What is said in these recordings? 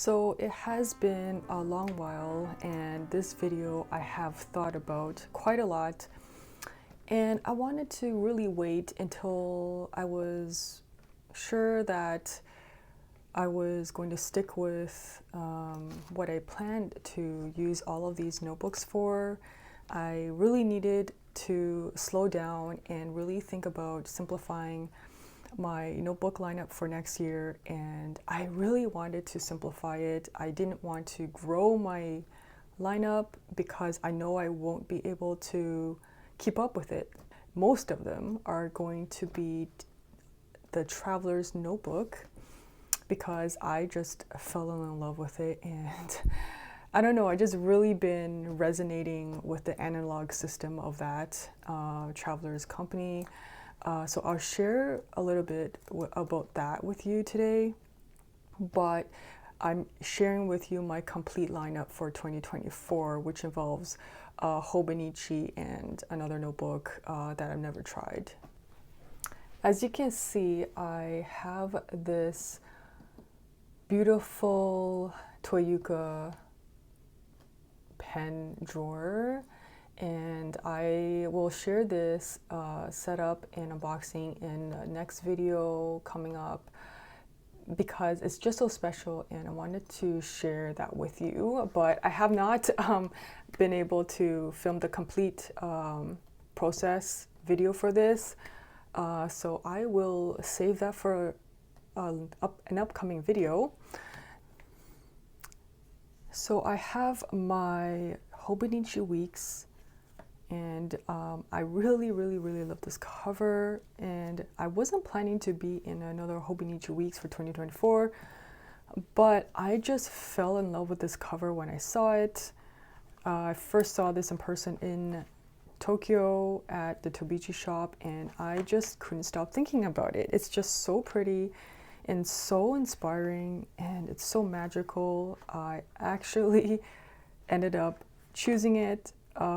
So it has been a long while, and this video I have thought about quite a lot, and I wanted to really wait until I was sure that I was going to stick with what I planned to use all of these notebooks for. I really needed to slow down and really think about simplifying my notebook lineup for next year, and I really wanted to simplify it. I didn't want to grow my lineup because I know I won't be able to keep up with it. Most of them are going to be the Traveler's Notebook because I just fell in love with it, and I don't know, I just really been resonating with the analog system of that Traveler's Company. So I'll share a little bit about that with you today, but I'm sharing with you my complete lineup for 2024, which involves Hobonichi and another notebook that I've never tried. As you can see, I have this beautiful Toyuka pen drawer, and I will share this setup and unboxing in the next video coming up because it's just so special and I wanted to share that with you, but I have not been able to film the complete process video for this, so I will save that for an upcoming video. So I have my Hobonichi Weeks, and I really love this cover, and I wasn't planning to be in another Hobonichi Weeks for 2024, but I just fell in love with this cover when I saw it. I first saw this in person in Tokyo at the Tobichi shop, and I just couldn't stop thinking about it. It's just so pretty and so inspiring, and it's so magical. I actually ended up choosing it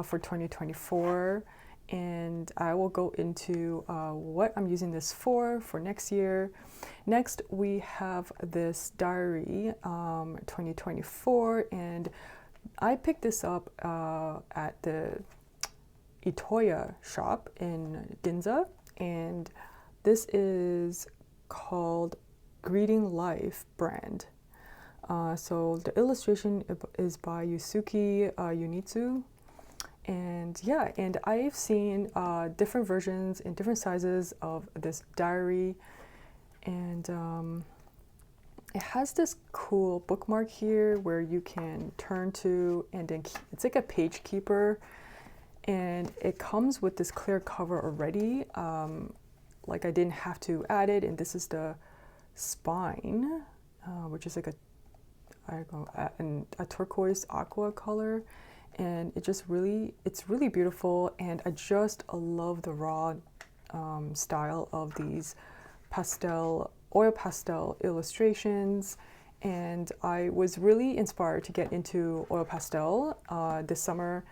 for 2024, and I will go into what I'm using this for next year. Next, we have this diary 2024, and I picked this up at the Itoya shop in Ginza, and this is called Greeting Life brand. So the illustration is by Yusuke Yunitsu, and yeah, and I've seen different versions in different sizes of this diary, and it has this cool bookmark here where you can turn to, and then it's like a page keeper, and it comes with this clear cover already. Like I didn't have to add it, and this is the spine, which is like a turquoise aqua color, and it's really beautiful, and I just love the raw style of these oil pastel illustrations, and I was really inspired to get into oil pastel this summer.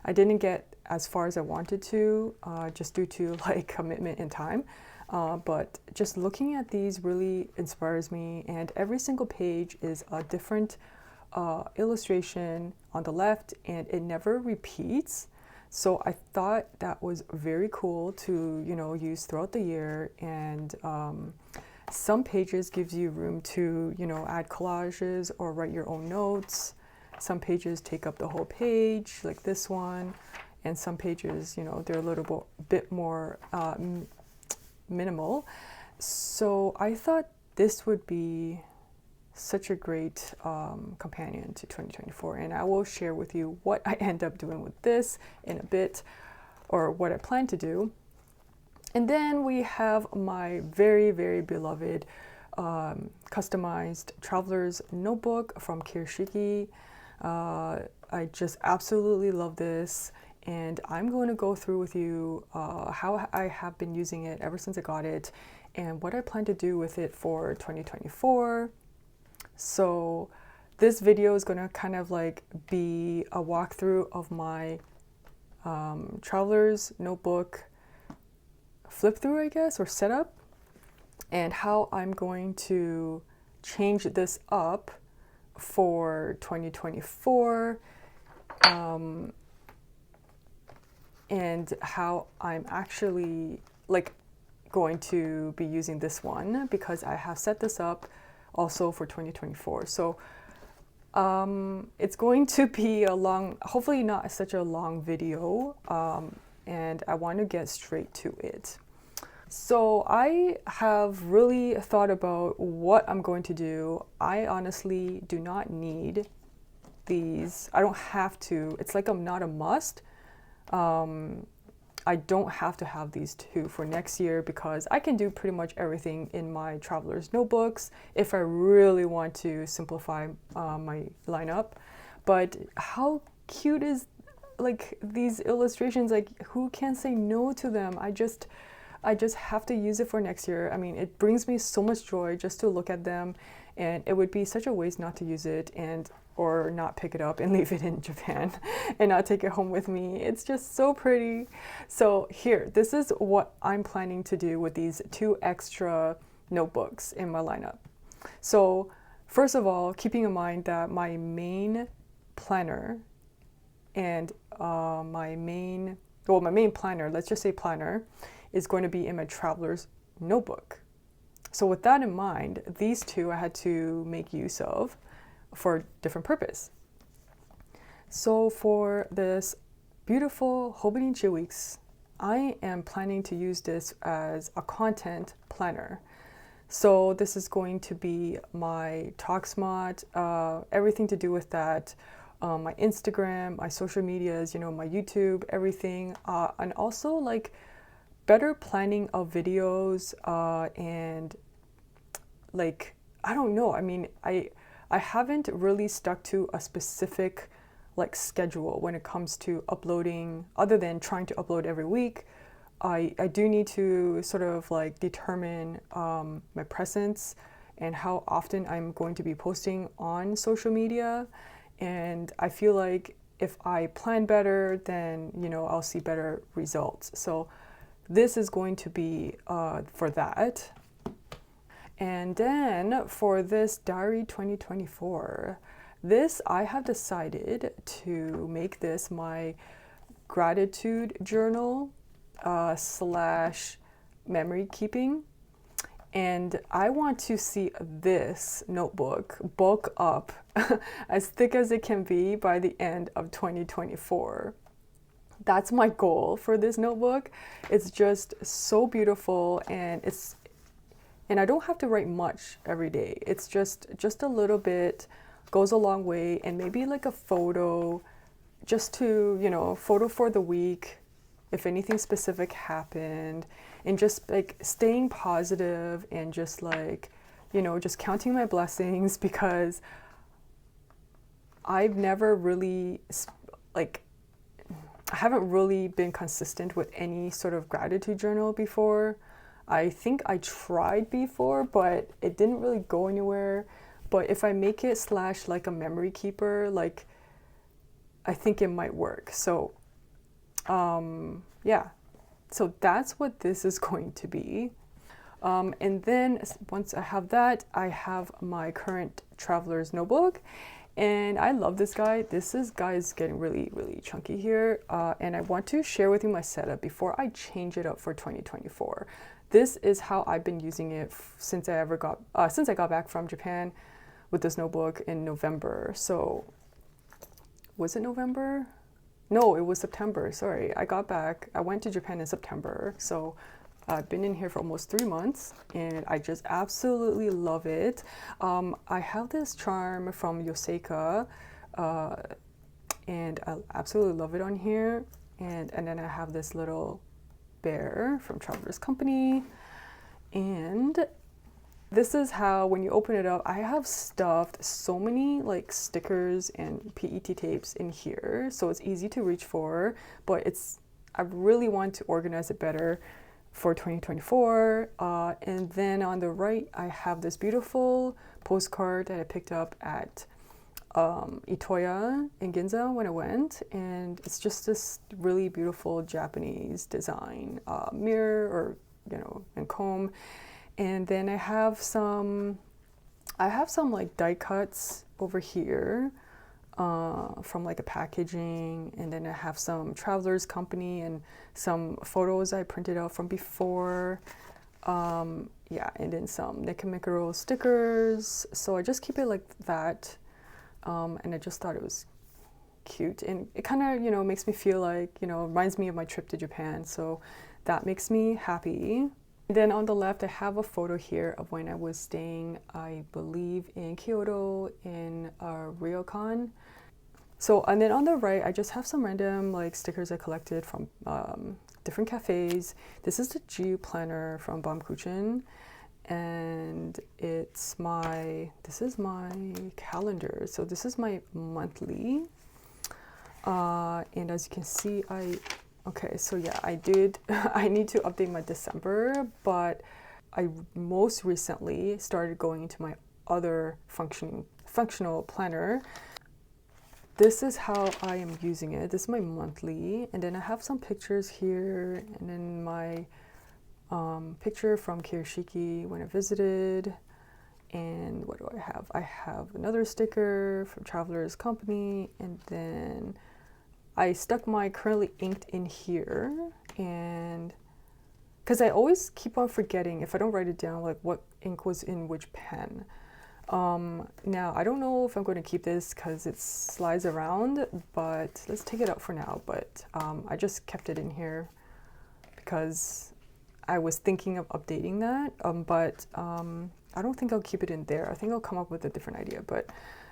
I didn't get as far as I wanted to just due to like commitment and time. But just looking at these really inspires me, and every single page is a different illustration on the left, and it never repeats. So I thought that was very cool to use throughout the year, and some pages gives you room to add collages or write your own notes. Some pages take up the whole page, like this one, and some pages they're a little bit more minimal. So I thought this would be such a great companion to 2024, and I will share with you what I end up doing with this in a bit, or what I plan to do. And then we have my very beloved customized traveler's notebook from Kirishiki. I just absolutely love this, and I'm going to go through with you how I have been using it ever since I got it, and what I plan to do with it for 2024. So this video is going to kind of like be a walkthrough of my traveler's notebook flip through, I guess, or setup, and how I'm going to change this up for 2024, and how I'm actually like going to be using this one, because I have set this up also for 2024. So it's going to be a long, hopefully not such a long video, and I want to get straight to it. So I have really thought about what I'm going to do. I honestly do not need these. I don't have to. It's like I'm not a must. I don't have to have these two for next year, because I can do pretty much everything in my traveler's notebooks if I really want to simplify my lineup. But how cute is like these illustrations? Like, who can say no to them? I just have to use it for next year. I mean, it brings me so much joy just to look at them, and it would be such a waste not to use it or not pick it up and leave it in Japan and not take it home with me. It's just so pretty. So here, this is what I'm planning to do with these 2 extra notebooks in my lineup. So first of all, keeping in mind that my main planner and my main planner, let's just say planner, is going to be in my traveler's notebook. So with that in mind, these 2 I had to make use of for different purpose. So for this beautiful Hobonichi Weeks, I am planning to use this as a content planner. So this is going to be my TalkSmart, everything to do with that, my Instagram, my social medias, my YouTube, everything, and also like better planning of videos, and like, I don't know. I mean, I haven't really stuck to a specific like schedule when it comes to uploading, other than trying to upload every week. I do need to sort of like determine my presence and how often I'm going to be posting on social media. And I feel like if I plan better, then, I'll see better results. So this is going to be for that. And then for this Diary 2024, this I have decided to make this my gratitude journal slash memory keeping. And I want to see this notebook bulk up as thick as it can be by the end of 2024. That's my goal for this notebook. It's just so beautiful, and I don't have to write much every day. It's just a little bit goes a long way, and maybe like a photo just to, photo for the week if anything specific happened, and just like staying positive and just like, just counting my blessings, because I've never really I haven't really been consistent with any sort of gratitude journal before. I think I tried before, but it didn't really go anywhere. But if I make it / like a memory keeper, like, I think it might work. So, yeah. So that's what this is going to be. And then once I have that, I have my current traveler's notebook. And I love this guy. This guy is getting really, really chunky here. And I want to share with you my setup before I change it up for 2024. This is how I've been using it since I got back from Japan with this notebook in November. So was it November? No, it was September. Sorry, I went to Japan in September. So I've been in here for almost 3 months, and I just absolutely love it. I have this charm from Yoseka, and I absolutely love it on here. And then I have this little bear from Traveler's Company. And this is how, when you open it up, I have stuffed so many like stickers and PET tapes in here, so it's easy to reach for, but I really want to organize it better for 2024. And then on the right, I have this beautiful postcard that I picked up at Itoya in Ginza when I went, and it's just this really beautiful Japanese design mirror, or and comb. And then I have some like die cuts over here from like a packaging, and then I have some Travelers Company and some photos I printed out from before. Yeah, and then some Nikamikuro stickers. So I just keep it like that, and I just thought it was cute, and it kind of, you know, makes me feel like, you know, reminds me of my trip to Japan, so that makes me happy. Then on the left I have a photo here of when I was staying, I believe, in Kyoto in Ryokan. So, and then on the right I just have some random like stickers I collected from different cafes. This is the GU planner from Baumkuchen, and this is my calendar, so this is my monthly. And as you can see, okay, so yeah, I need to update my December, but I most recently started going into my other functional planner. This is how I am using it. This is my monthly, and then I have some pictures here, and then my picture from Kirishiki when I visited. And what do I have? I have another sticker from Travelers Company, and then I stuck my currently inked in here, and because I always keep on forgetting if I don't write it down, like what ink was in which pen. Now I don't know if I'm going to keep this because it slides around, but let's take it out for now. But I just kept it in here because I was thinking of updating that, but I don't think I'll keep it in there. I think I'll come up with a different idea. But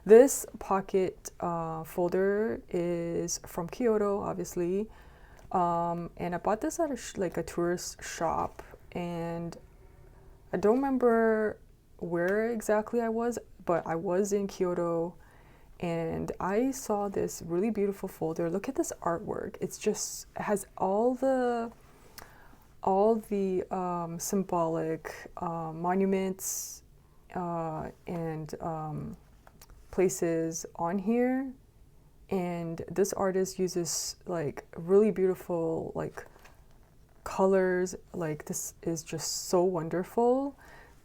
this pocket folder is from Kyoto, obviously, and I bought this at a tourist shop, and I don't remember where exactly I was, but I was in Kyoto, and I saw this really beautiful folder. Look at this artwork. It has all the symbolic monuments and places on here, and this artist uses like really beautiful like colors. Like, this is just so wonderful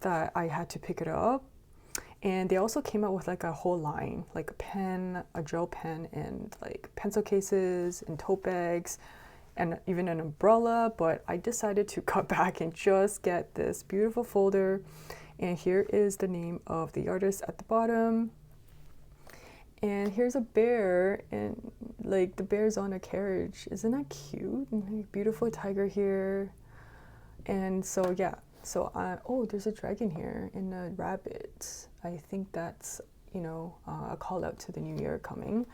that I had to pick it up. And they also came out with like a whole line, like a pen, a gel pen, and like pencil cases and tote bags, and even an umbrella. But I decided to cut back and just get this beautiful folder. And here is the name of the artist at the bottom. And here's a bear, and like the bear's on a carriage. Isn't that cute? And beautiful tiger here. And so yeah, so oh, there's a dragon here and a rabbit. I think that's, you know, a call out to the new year coming.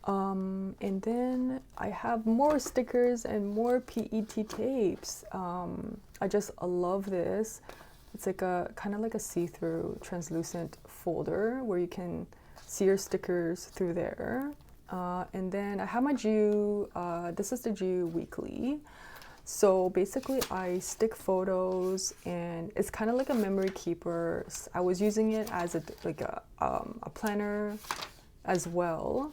And then I have more stickers and more PET tapes. I just love this. It's like a kind of like a see-through translucent folder where you can see your stickers through there. And then I have my GU, this is the GU weekly. So basically I stick photos, and it's kind of like a memory keeper. I was using it as a planner as well.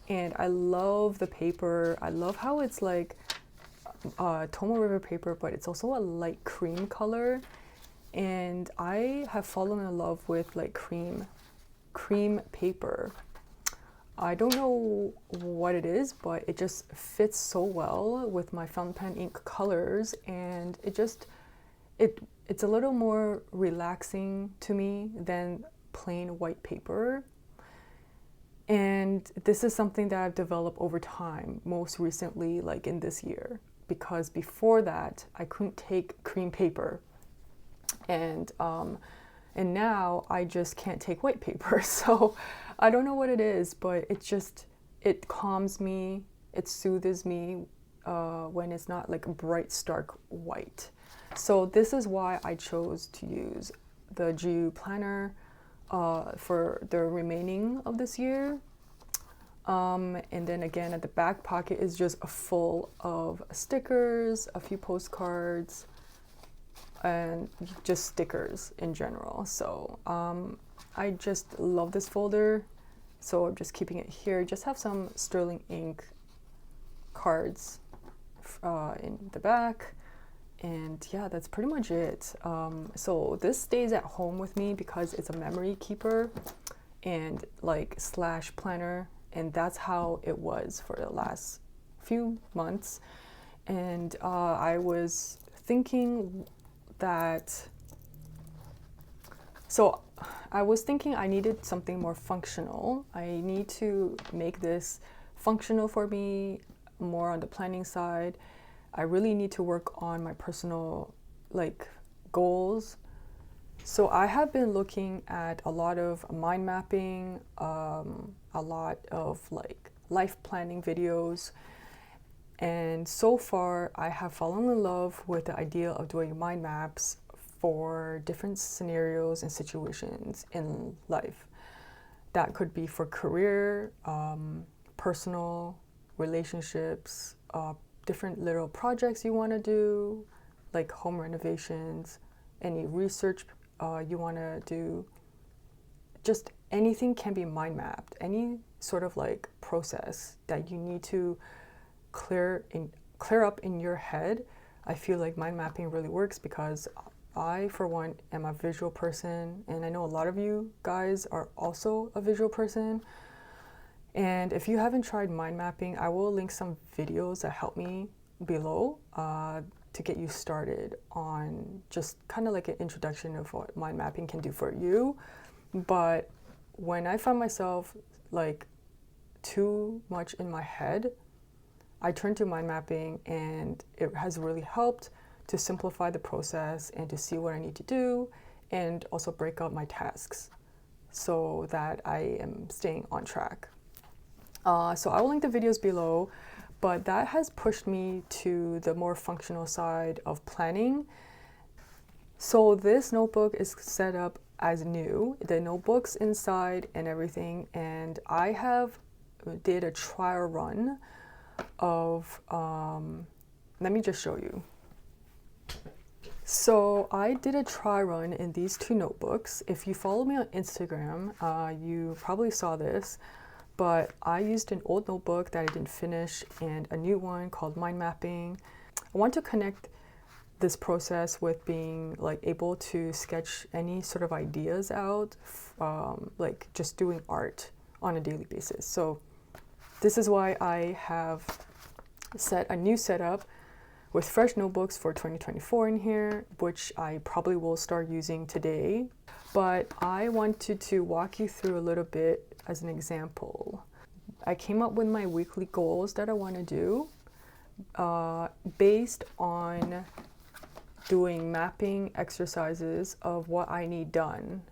And I love the paper. I love how it's like Tomo River paper, but it's also a light cream color. And I have fallen in love with like cream paper. I don't know what it is, but it just fits so well with my fountain pen ink colors, and it's a little more relaxing to me than plain white paper. And this is something that I've developed over time, most recently like in this year, because before that I couldn't take cream paper, and now I just can't take white paper. So I don't know what it is, but it calms me, it soothes me when it's not like bright, stark white. So this is why I chose to use the GU planner for the remaining of this year. And then again, at the back pocket is just full of stickers, a few postcards, and just stickers in general. So I just love this folder, so I'm just keeping it here. Just have some sterling ink cards in the back, and yeah, that's pretty much it. So this stays at home with me because it's a memory keeper, and like slash planner, and that's how it was for the last few months. And I was thinking that, so I was thinking I needed something more functional. I need to make this functional for me, more on the planning side. I really need to work on my personal like goals. So I have been looking at a lot of mind mapping, a lot of like life planning videos. And so far, I have fallen in love with the idea of doing mind maps for different scenarios and situations in life. That could be for career, personal, relationships, different little projects you want to do, like home renovations, any research you want to do. Just anything can be mind mapped. Any sort of like process that you need to clear up in your head. I feel like mind mapping really works because I, for one, am a visual person, and I know a lot of you guys are also a visual person. And if you haven't tried mind mapping, I will link some videos that help me below to get you started on just kind of like an introduction of what mind mapping can do for you. But when I find myself like too much in my head, I turned to mind mapping, and it has really helped to simplify the process and to see what I need to do, and also break up my tasks so that I am staying on track. So I will link the videos below, but that has pushed me to the more functional side of planning. So this notebook is set up as new, the notebook's inside and everything, and I have did a trial run of, let me just show you. So I did a try run in these two notebooks. If you follow me on Instagram, you probably saw this, but I used an old notebook that I didn't finish and a new one called Mind Mapping. I want to connect this process with being like able to sketch any sort of ideas out, like just doing art on a daily basis. So this is why I have set a new setup with fresh notebooks for 2024 in here, which I probably will start using today. But I wanted to walk you through a little bit as an example. I came up with my weekly goals that I want to do based on doing mapping exercises of what I need done.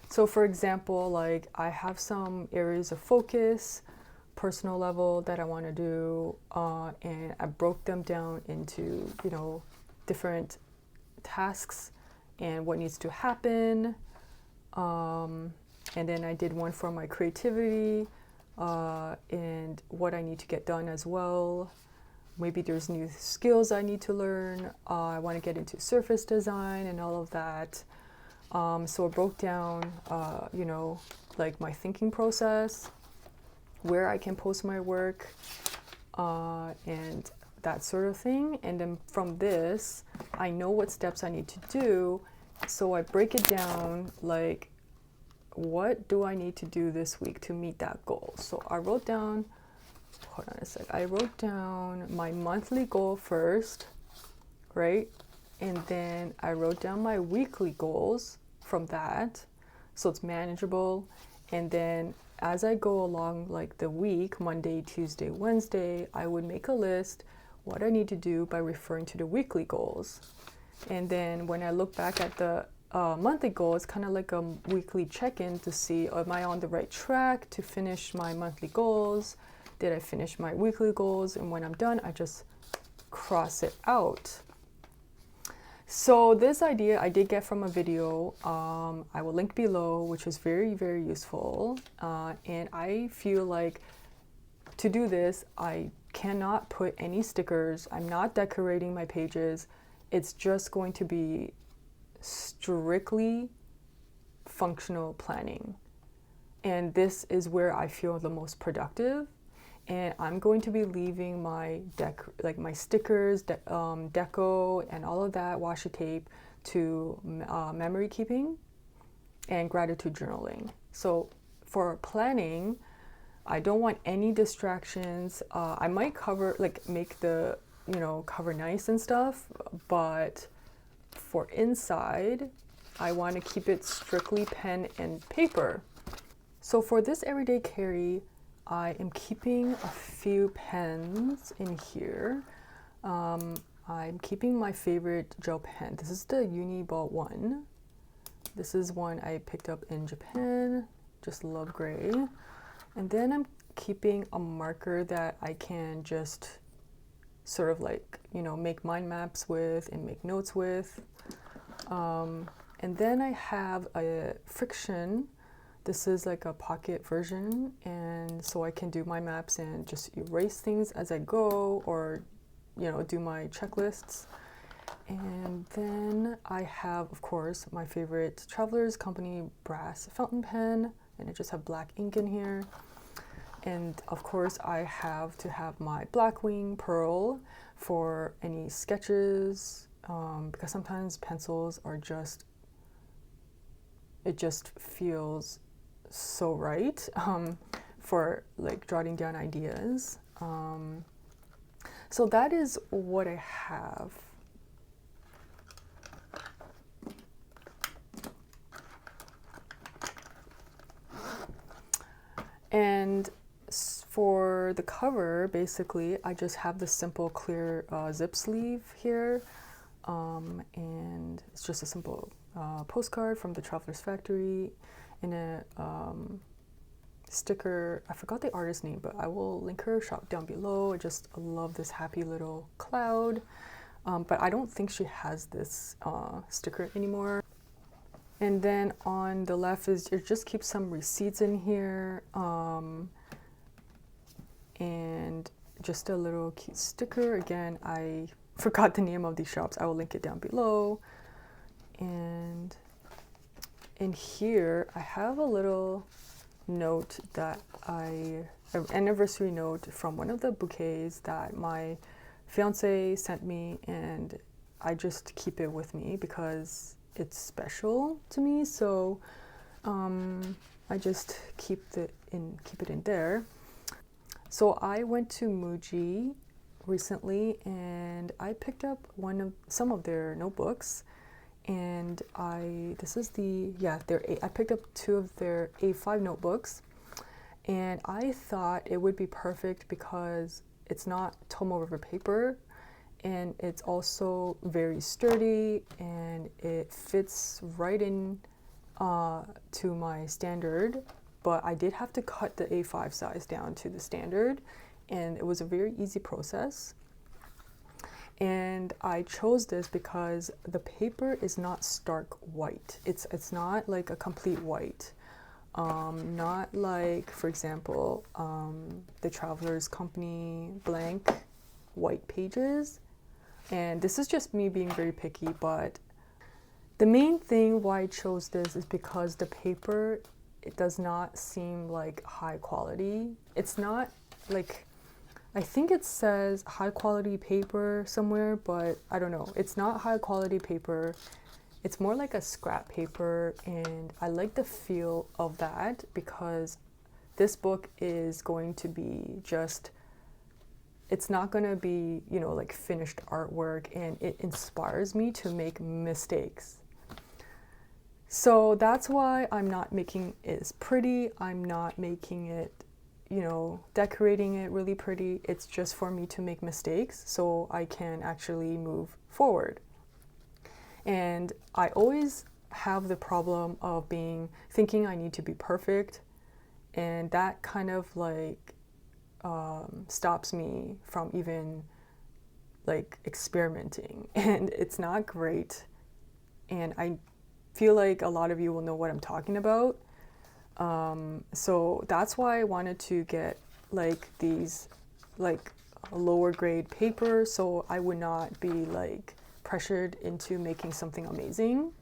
So for example, like I have some areas of focus, personal level that I want to do, and I broke them down into, different tasks and what needs to happen. And then I did one for my creativity and what I need to get done as well. Maybe there's new skills I need to learn. I want to get into surface design and all of that. So I broke down, like my thinking process, where I can post my work, and that sort of thing. And then from this, I know what steps I need to do. So I break it down, like, what do I need to do this week to meet that goal? So I wrote down, hold on a sec. I wrote down my monthly goal first, right? And then I wrote down my weekly goals from that. So it's manageable. And then as I go along, like the week, Monday, Tuesday, Wednesday, I would make a list what I need to do by referring to the weekly goals. And then when I look back at the monthly goal, it's kind of like a weekly check-in to see, am I on the right track to finish my monthly goals? Did I finish my weekly goals? And when I'm done, I just cross it out. So this idea I did get from a video, I will link below, which was very, very useful. And I feel like to do this, I cannot put any stickers. I'm not decorating my pages. It's just going to be strictly functional planning. And this is where I feel the most productive. And I'm going to be leaving my my stickers, deco, and all of that washi tape to memory keeping and gratitude journaling. So for planning, I don't want any distractions. I might cover, like make the, cover nice and stuff, but for inside, I want to keep it strictly pen and paper. So for this everyday carry, I am keeping a few pens in here. I'm keeping my favorite gel pen. This is the Uniball one. This is one I picked up in Japan. Just love gray. And then I'm keeping a marker that I can just sort of like, make mind maps with and make notes with. And then I have a Friction. This is like a pocket version, and so I can do my maps and just erase things as I go, or do my checklists. And then I have, of course, my favorite Travelers Company brass fountain pen, and I just have black ink in here. And of course I have to have my Blackwing Pearl for any sketches, because sometimes pencils are it just feels so right for like jotting down ideas. So that is what I have. And for the cover, basically, I just have this simple clear zip sleeve here. And it's just a simple postcard from the Traveler's Factory and a sticker. I forgot the artist's name, but I will link her shop down below. I just love this happy little cloud. But I don't think she has this sticker anymore. And then on the left is, it just keeps some receipts in here. And just a little cute sticker. Again, I forgot the name of these shops. I will link it down below. And in here, I have a little note that an anniversary note from one of the bouquets that my fiance sent me, and I just keep it with me because it's special to me. So I just keep it in there. So I went to Muji recently and I picked up some of their notebooks, and I picked up 2 of their A5 notebooks, and I thought it would be perfect because it's not Tomoe River paper, and it's also very sturdy, and it fits right in to my standard. But I did have to cut the A5 size down to the standard, and it was a very easy process. And I chose this because the paper is not stark white. It's not like a complete white. Not like, for example, the Travelers Company blank white pages. And this is just me being very picky, but the main thing why I chose this is because the paper, it does not seem like high quality. It's not like, I think it says high quality paper somewhere, but I don't know. It's not high quality paper. It's more like a scrap paper, and I like the feel of that because this book is going to be it's not going to be, like finished artwork, and it inspires me to make mistakes. So that's why I'm not making it as pretty. I'm not making it, decorating it really pretty. It's just for me to make mistakes so I can actually move forward. And I always have the problem of thinking I need to be perfect, and that kind of like stops me from even like experimenting, and it's not great. And I feel like a lot of you will know what I'm talking about. So that's why I wanted to get like these like lower grade paper, so I would not be like pressured into making something amazing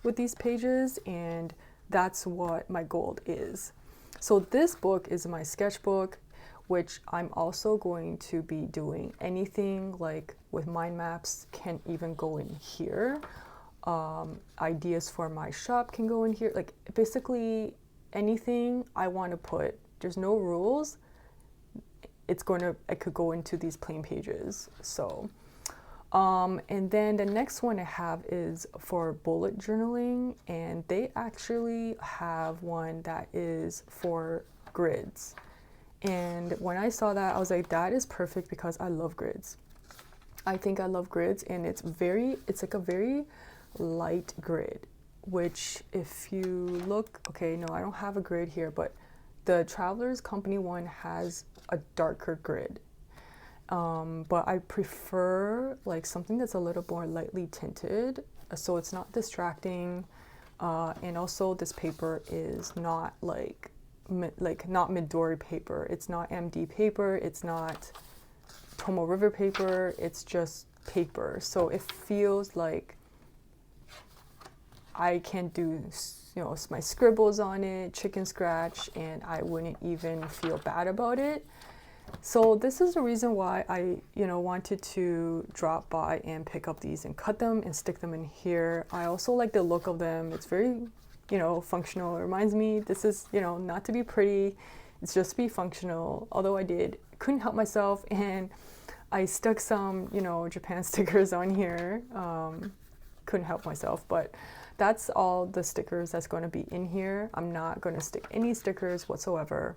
with these pages, and that's what my goal is. So this book is my sketchbook, which I'm also going to be doing. Anything like with mind maps can even go in here. Ideas for my shop can go in here. Like basically anything I want to put, there's no rules, it could go into these plain pages. So and then the next one I have is for bullet journaling, and they actually have one that is for grids. And when I saw that, I was like, that is perfect because I love grids. I think I love grids, and it's like a very light grid, which if you look, okay, no, I don't have a grid here, but the Travelers Company one has a darker grid. But I prefer like something that's a little more lightly tinted, so it's not distracting. And also this paper is not like not Midori paper. It's not MD paper. It's not Tomoe River paper. It's just paper. So it feels like I can do, my scribbles on it, chicken scratch, and I wouldn't even feel bad about it. So this is the reason why I, wanted to drop by and pick up these and cut them and stick them in here. I also like the look of them. It's very, functional. It reminds me, this is, not to be pretty. It's just to be functional. Although couldn't help myself, and I stuck some, Japan stickers on here. Couldn't help myself, but that's all the stickers that's going to be in here. I'm not going to stick any stickers whatsoever.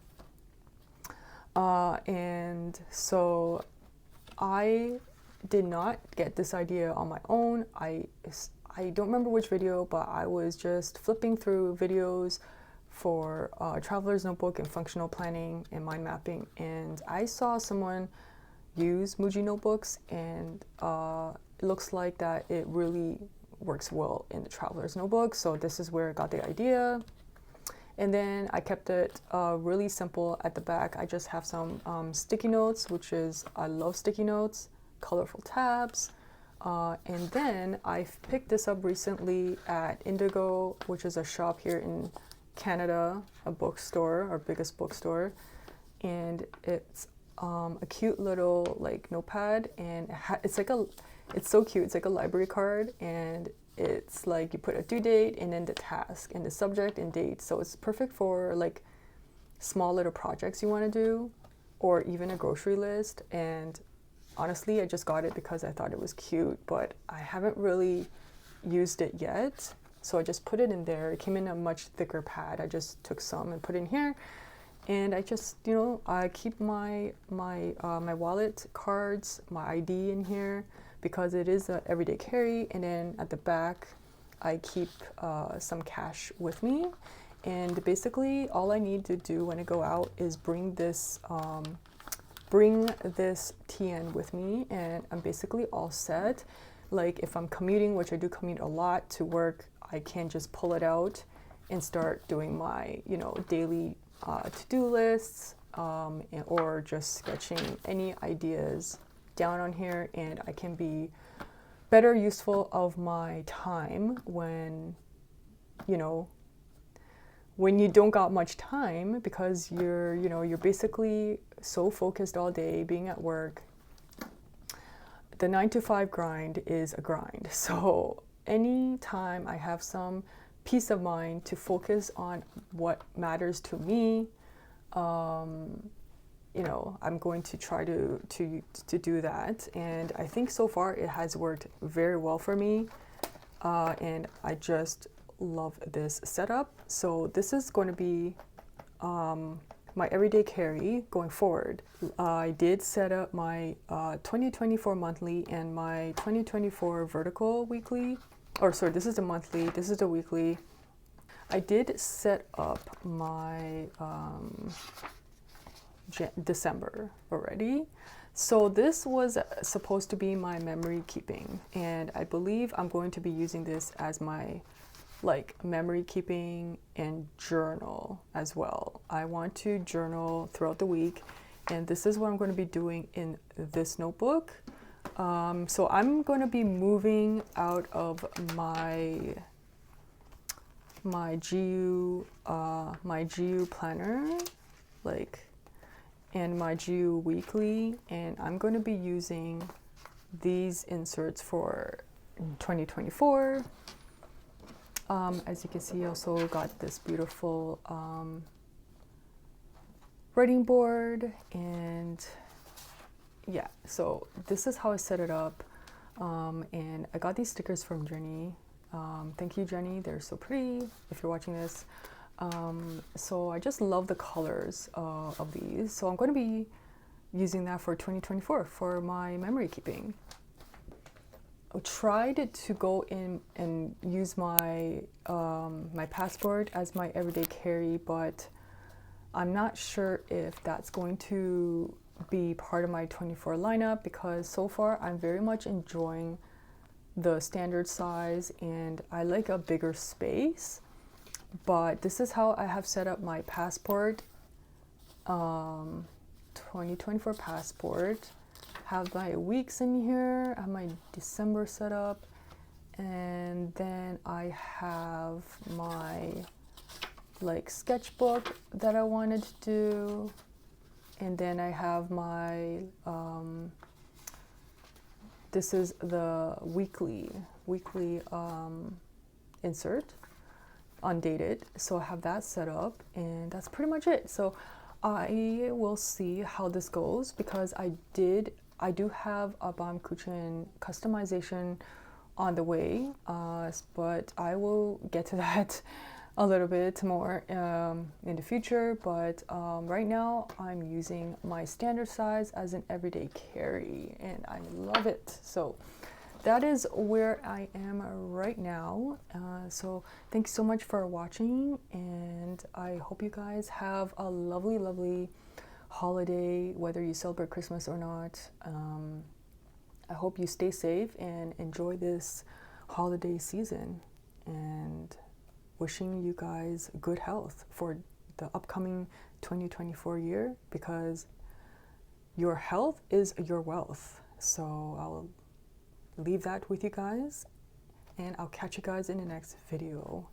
And so I did not get this idea on my own. I don't remember which video, but I was just flipping through videos for Traveler's Notebook and functional planning and mind mapping, and I saw someone use Muji notebooks, and it looks like that it really works well in the Traveler's Notebook. So this is where I got the idea. And then I kept it really simple at the back. I just have some sticky notes, I love sticky notes, colorful tabs. And then I picked this up recently at Indigo, which is a shop here in Canada, a bookstore, our biggest bookstore. And it's a cute little notepad, and it's so cute. It's like a library card, and it's like you put a due date and then the task and the subject and date. So it's perfect for small little projects you want to do, or even a grocery list. And honestly, I just got it because I thought it was cute, but I haven't really used it yet. So I just put it in there. It came in a much thicker pad. I just took some and put it in here. And I just, I keep my wallet cards, my ID in here, because it is an everyday carry. And then at the back, I keep some cash with me. And basically, all I need to do when I go out is bring this TN with me, and I'm basically all set. Like if I'm commuting, which I do commute a lot to work, I can just pull it out and start doing my, daily to-do lists, or just sketching any ideas down on here, and I can be better useful of my time when you don't got much time, because you're basically so focused all day being at work. The 9-to-5 grind is a grind. So anytime I have some peace of mind to focus on what matters to me, I'm going to try to do that. And I think so far it has worked very well for me. And I just love this setup. So this is going to be my everyday carry going forward. I did set up my 2024 monthly and my 2024 vertical weekly. Or sorry, this is the monthly, this is the weekly. I did set up my December already. So this was supposed to be my memory keeping, and I believe I'm going to be using this as my memory keeping and journal as well. I want to journal throughout the week, and this is what I'm going to be doing in this notebook. So I'm going to be moving out of my GU planner, and my GU weekly, and I'm going to be using these inserts for 2024. As you can see, I also got this beautiful writing board, and yeah, so this is how I set it up. And I got these stickers from Jenny. Thank you, Jenny. They're so pretty if you're watching this. So I just love the colors of these. So I'm going to be using that for 2024 for my memory keeping. I tried to go in and use my my passport as my everyday carry, but I'm not sure if that's going to be part of my 24 lineup, because so far I'm very much enjoying the standard size and I like a bigger space. But this is how I have set up my passport, 2024 passport. Have my weeks in here, I have my December set up, and then I have my like sketchbook that I wanted to do, and then I have my this is the weekly insert, undated, so I have that set up, and that's pretty much it. So I will see how this goes, because I do have a Baumkuchen customization on the way, but I will get to that a little bit more in the future. But right now I'm using my standard size as an everyday carry, and I love it. So that is where I am right now. So thanks so much for watching, and I hope you guys have a lovely holiday, whether you celebrate Christmas or not. I hope you stay safe and enjoy this holiday season, and wishing you guys good health for the upcoming 2024 year, because your health is your wealth. So I'll leave that with you guys, and I'll catch you guys in the next video.